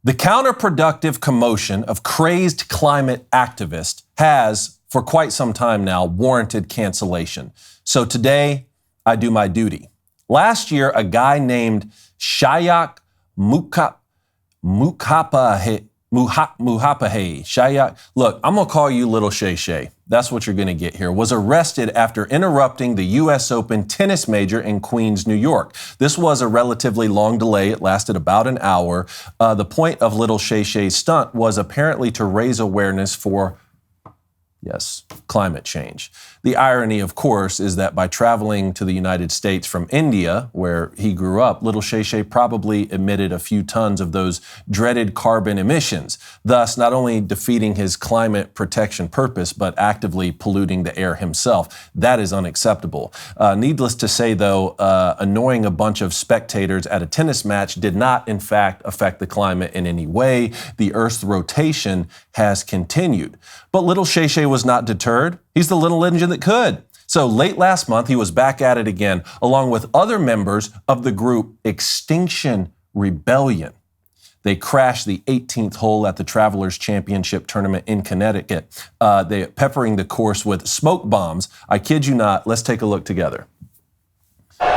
The counterproductive commotion of crazed climate activists has, for quite some time now, warranted cancellation. So today, I do my duty. Last year, a guy named Shayak Muhapahe, Shayak, look, I'm going to call you Little Shay Shay. That's what you're going to get here, was arrested after interrupting the U.S. Open tennis major in Queens, New York. This was a relatively long delay. It lasted about an hour. The point of Little Shay Shay's stunt was apparently to raise awareness for, yes, climate change. The irony, of course, is that by traveling to the United States from India, where he grew up, Little Shay Shay probably emitted a few tons of those dreaded carbon emissions, thus not only defeating his climate protection purpose, but actively polluting the air himself. That is unacceptable. Needless to say, though, annoying a bunch of spectators at a tennis match did not, in fact, affect the climate in any way. The Earth's rotation has continued. But Little Shay Shay was not deterred. He's the little engine that could. So late last month, he was back at it again, along with other members of the group Extinction Rebellion. They crashed the 18th hole at the Travelers Championship tournament in Connecticut. They peppering the course with smoke bombs. I kid you not. Let's take a look together. Look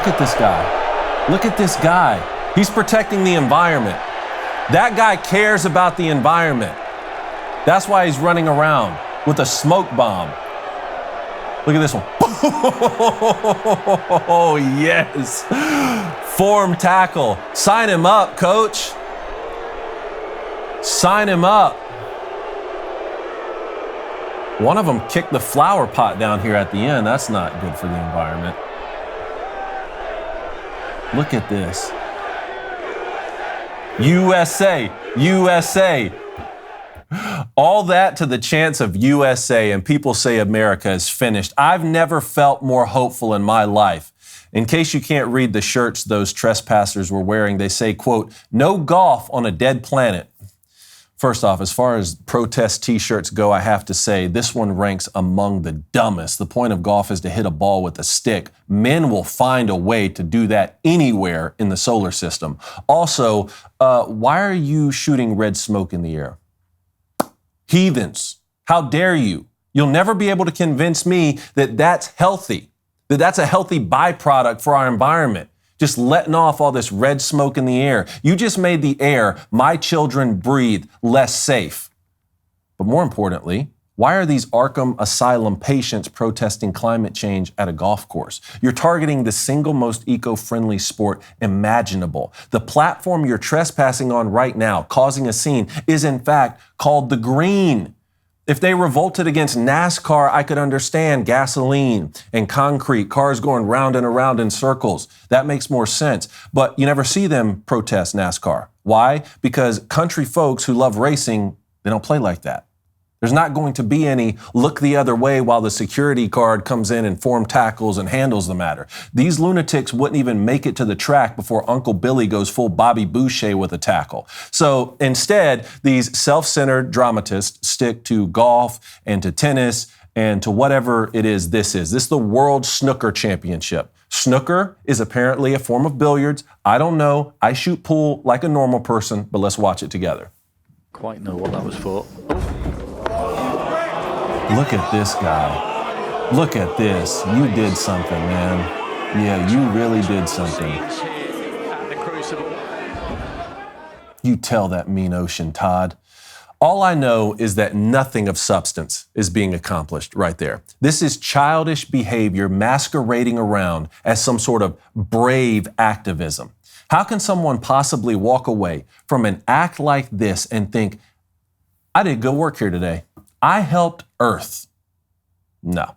at this guy. Look at this guy. He's protecting the environment. That guy cares about the environment. That's why he's running around with a smoke bomb. Look at this one. Oh, yes. Form tackle. Sign him up, coach. Sign him up. One of them kicked the flower pot down here at the end. That's not good for the environment. Look at this. USA, USA. All that to the chance of USA, and people say America is finished. I've never felt more hopeful in my life. In case you can't read the shirts those trespassers were wearing, they say, quote, "No golf on a dead planet." First off, as far as protest t-shirts go, I have to say this one ranks among the dumbest. The point of golf is to hit a ball with a stick. Men will find a way to do that anywhere in the solar system. Also, why are you shooting red smoke in the air? Heathens, how dare you? You'll never be able to convince me that that's healthy, that that's a healthy byproduct for our environment. Just letting off all this red smoke in the air. You just made the air my children breathe less safe. But more importantly, why are these Arkham Asylum patients protesting climate change at a golf course? You're targeting the single most eco-friendly sport imaginable. The platform you're trespassing on right now, causing a scene, is in fact called the green. If they revolted against NASCAR, I could understand gasoline and concrete, cars going round and around in circles. That makes more sense. But you never see them protest NASCAR. Why? Because country folks who love racing, they don't play like that. There's not going to be any look the other way while the security guard comes in and form tackles and handles the matter. These lunatics wouldn't even make it to the track before Uncle Billy goes full Bobby Boucher with a tackle. So instead, these self-centered dramatists stick to golf and to tennis and to whatever it is this is. This is the World Snooker Championship. Snooker is apparently a form of billiards. I don't know. I shoot pool like a normal person, but let's watch it together. Quite know what that was for. Look at this guy. Look at this. You did something, man. Yeah, you really did something. You tell that mean ocean, Todd. All I know is that nothing of substance is being accomplished right there. This is childish behavior masquerading around as some sort of brave activism. How can someone possibly walk away from an act like this and think, I did good work here today. I helped Earth. No.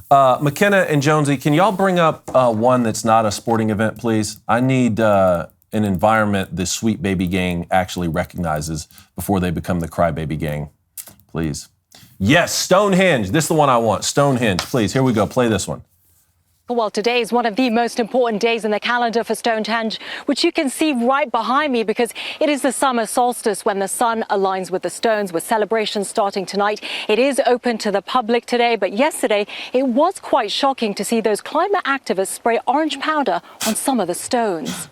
McKenna and Jonesy, can y'all bring up one that's not a sporting event, please? I need an environment the Sweet Baby Gang actually recognizes before they become the Crybaby Gang, please. Yes, Stonehenge. This is the one I want. Stonehenge, please. Here we go. Play this one. Well, today is one of the most important days in the calendar for Stonehenge, which you can see right behind me because it is the summer solstice when the sun aligns with the stones, with celebrations starting tonight. It is open to the public today, but yesterday it was quite shocking to see those climate activists spray orange powder on some of the stones.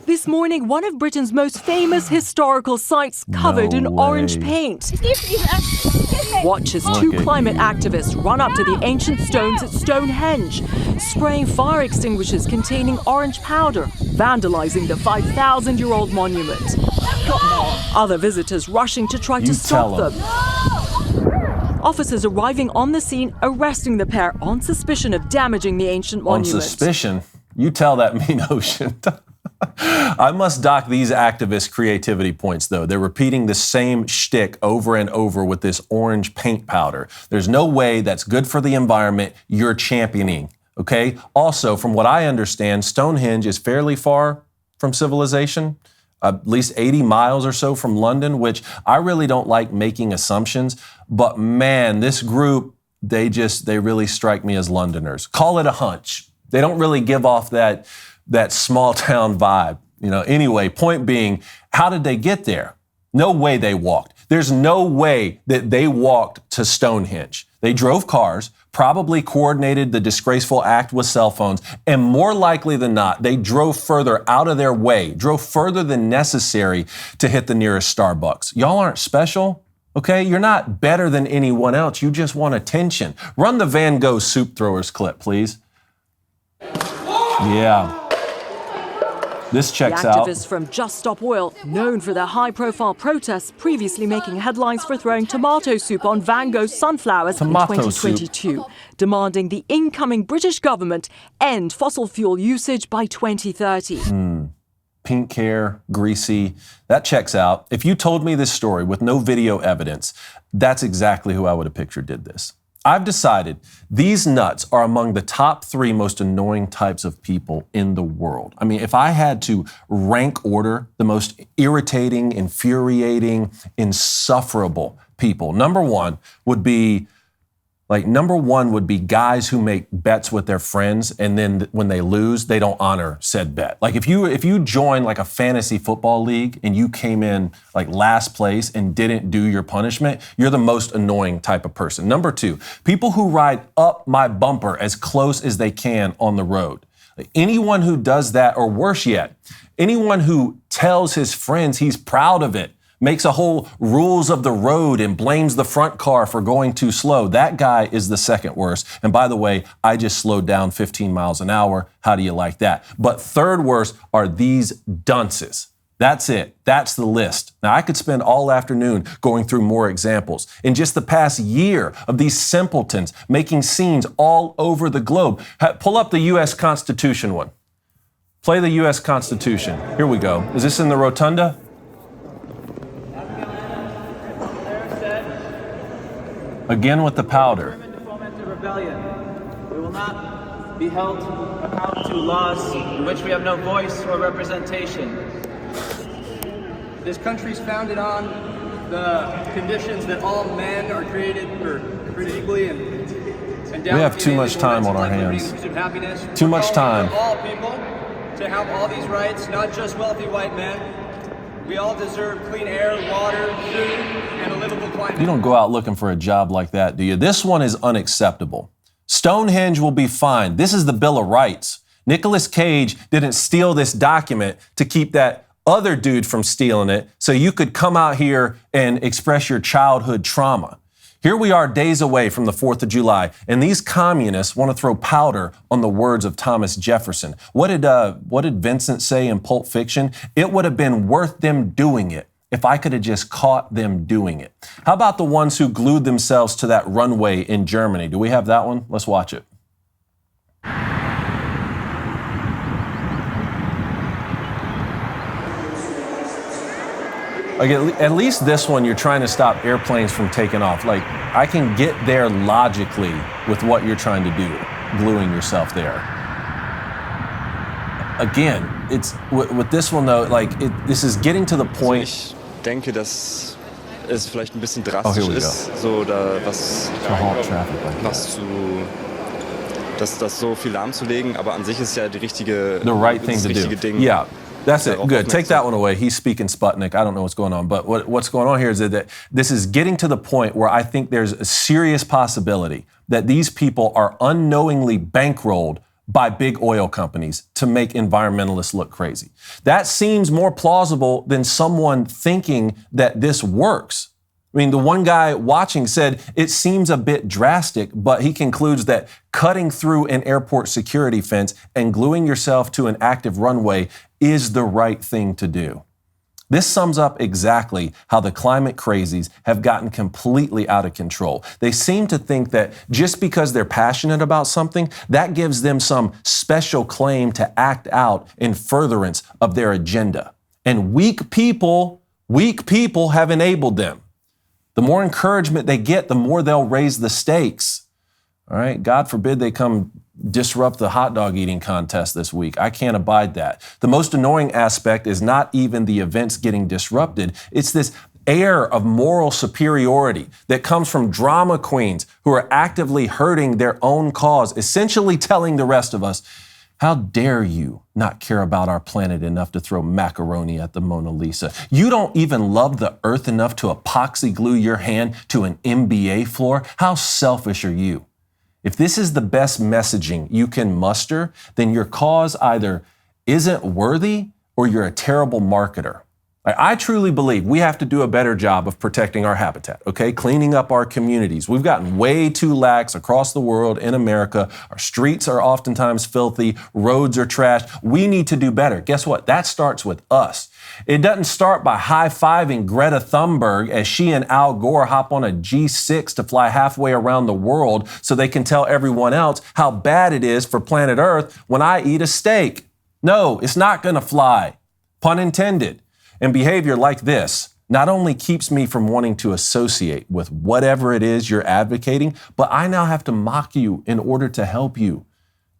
This morning, one of Britain's most famous historical sites covered in orange paint. Watch as two climate activists run up to the ancient stones at Stonehenge, spraying fire extinguishers containing orange powder, vandalizing the 5,000-year-old monument. Other visitors rushing to try to stop them. Officers arriving on the scene, arresting the pair on suspicion of damaging the ancient monument. On suspicion? You tell that mean ocean. I must dock these activists' creativity points, though. They're repeating the same shtick over and over with this orange paint powder. There's no way that's good for the environment you're championing, okay? Also, from what I understand, Stonehenge is fairly far from civilization, at least 80 miles or so from London, which I really don't like making assumptions. But man, this group, they really strike me as Londoners. Call it a hunch. They don't really give off that small town vibe. Anyway, point being, how did they get there? No way they walked. There's no way that they walked to Stonehenge. They drove cars, probably coordinated the disgraceful act with cell phones, and more likely than not, they drove further out of their way, drove further than necessary to hit the nearest Starbucks. Y'all aren't special, okay? You're not better than anyone else. You just want attention. Run the Van Gogh soup throwers clip, please. Yeah. This checks the out. activists from Just Stop Oil, known for their high-profile protests, previously making headlines for throwing tomato soup on Van Gogh's sunflowers in 2022, demanding the incoming British government end fossil fuel usage by 2030. Pink hair, greasy. That checks out. If you told me this story with no video evidence, that's exactly who I would have pictured did this. I've decided these nuts are among the top 3 most annoying types of people in the world. I mean, if I had to rank order the most irritating, infuriating, insufferable people, number one would be guys who make bets with their friends, and then when they lose, they don't honor said bet. Like if you join like a fantasy football league and you came in like last place and didn't do your punishment, you're the most annoying type of person. Number 2, people who ride up my bumper as close as they can on the road. Like anyone who does that, or worse yet, anyone who tells his friends he's proud of it, makes a whole rules of the road and blames the front car for going too slow. That guy is the second worst. And by the way, I just slowed down 15 miles an hour. How do you like that? But third worst are these dunces. That's it. That's the list. Now, I could spend all afternoon going through more examples. In just the past year of these simpletons making scenes all over the globe. Pull up the U.S. Constitution one. Play the U.S. Constitution. Here we go. Is this in the rotunda? Again with the powder. We will not be held accountable to laws in which we have no voice or representation. This country is founded on the conditions that all men are created equally and we have too much time on our hands. Too much time. All people to have all these rights, not just wealthy white men. We all deserve clean air, water, food, and a livable climate. You don't go out looking for a job like that, do you? This one is unacceptable. Stonehenge will be fine. This is the Bill of Rights. Nicolas Cage didn't steal this document to keep that other dude from stealing it so you could come out here and express your childhood trauma. Here we are days away from the 4th of July, and these communists want to throw powder on the words of Thomas Jefferson. What did Vincent say in Pulp Fiction? It would have been worth them doing it if I could have just caught them doing it. How about the ones who glued themselves to that runway in Germany? Do we have that one? Let's watch it. Like at least this one, you're trying to stop airplanes from taking off. Like I can get there logically with what you're trying to do, gluing yourself there. Again, it's with this one though, this is getting to the point. Ich denke, dass es vielleicht ein bisschen drastisch ist, so da das so viel lahmzulegen, aber an sich ist ja the right thing to do. Ding. Yeah. That's it. Good. Take that one away. He's speaking Sputnik. I don't know what's going on. But what's going on here is that this is getting to the point where I think there's a serious possibility that these people are unknowingly bankrolled by big oil companies to make environmentalists look crazy. That seems more plausible than someone thinking that this works. I mean, the one guy watching said it seems a bit drastic, but he concludes that cutting through an airport security fence and gluing yourself to an active runway is the right thing to do. This sums up exactly how the climate crazies have gotten completely out of control. They seem to think that just because they're passionate about something, that gives them some special claim to act out in furtherance of their agenda. And weak people have enabled them. The more encouragement they get, the more they'll raise the stakes. All right, God forbid they come disrupt the hot dog eating contest this week. I can't abide that. The most annoying aspect is not even the events getting disrupted. It's this air of moral superiority that comes from drama queens who are actively hurting their own cause, essentially telling the rest of us, how dare you not care about our planet enough to throw macaroni at the Mona Lisa? You don't even love the earth enough to epoxy glue your hand to an NBA floor? How selfish are you? If this is the best messaging you can muster, then your cause either isn't worthy or you're a terrible marketer. I truly believe we have to do a better job of protecting our habitat, okay? Cleaning up our communities. We've gotten way too lax across the world in America. Our streets are oftentimes filthy. Roads are trashed. We need to do better. Guess what? That starts with us. It doesn't start by high-fiving Greta Thunberg as she and Al Gore hop on a G6 to fly halfway around the world so they can tell everyone else how bad it is for planet Earth when I eat a steak. No, it's not going to fly. Pun intended. And behavior like this not only keeps me from wanting to associate with whatever it is you're advocating, but I now have to mock you in order to help you.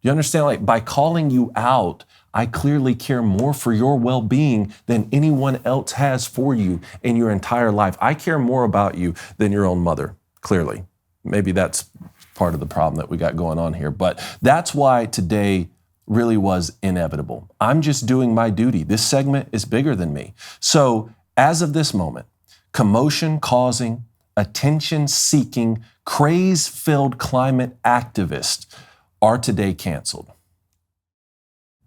You understand? Like, by calling you out, I clearly care more for your well-being than anyone else has for you in your entire life. I care more about you than your own mother, clearly. Maybe that's part of the problem that we got going on here. But that's why today really was inevitable. I'm just doing my duty. This segment is bigger than me. So as of this moment, commotion-causing, attention-seeking, craze-filled climate activists are today canceled.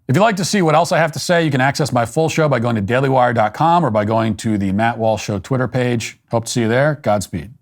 If you'd like to see what else I have to say, you can access my full show by going to dailywire.com or by going to the Matt Walsh Show Twitter page. Hope to see you there. Godspeed.